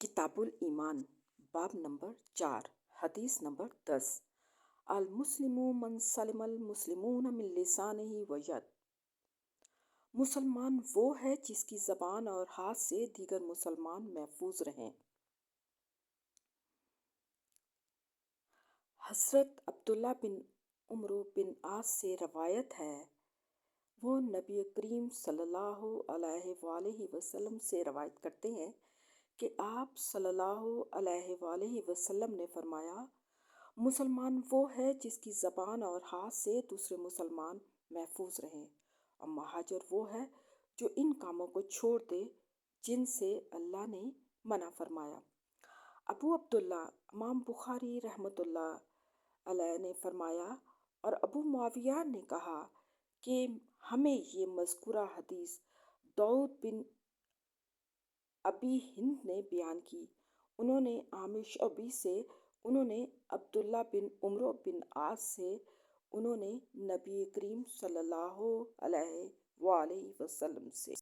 किताबुल ईमान बाब नंबर 4 हदीस नंबर 10 अल मुस्लिमु मन सलिमल मुस्लिमून मिन लिसानिही व यद। मुसलमान वो है जिसकी ज़बान और हाथ से दीगर मुसलमान महफूज रहें। हज़रत अब्दुल्ला बिन उमरो बिन आस से रवायत है, वो नबी करीम सल्लल्लाहु अलैहि वसल्लम से रवायत करते हैं कि आप सल्लल्लाहु अलैहि वसल्लम ने फरमाया, मुसलमान वो है जिसकी ज़बान और हाथ से दूसरे मुसलमान महफूज रहें, और महाजर वो है जो इन कामों को छोड़ दे जिनसे अल्लाह ने मना फरमाया। अबू अब्दुल्ला इमाम बुखारी रहमतुल्लाह अलैह ने फरमाया और अबू मुआविया ने कहा कि हमें ये मज़कूरा हदीस दाऊद बिन अबी हिंद ने बयान की। उन्होंने आमिश अबी से, उन्होंने अब्दुल्ला बिन उमरो बिन आस से, उन्होंने नबी करीम सल्लल्लाहु अलैहि वसल्लम से।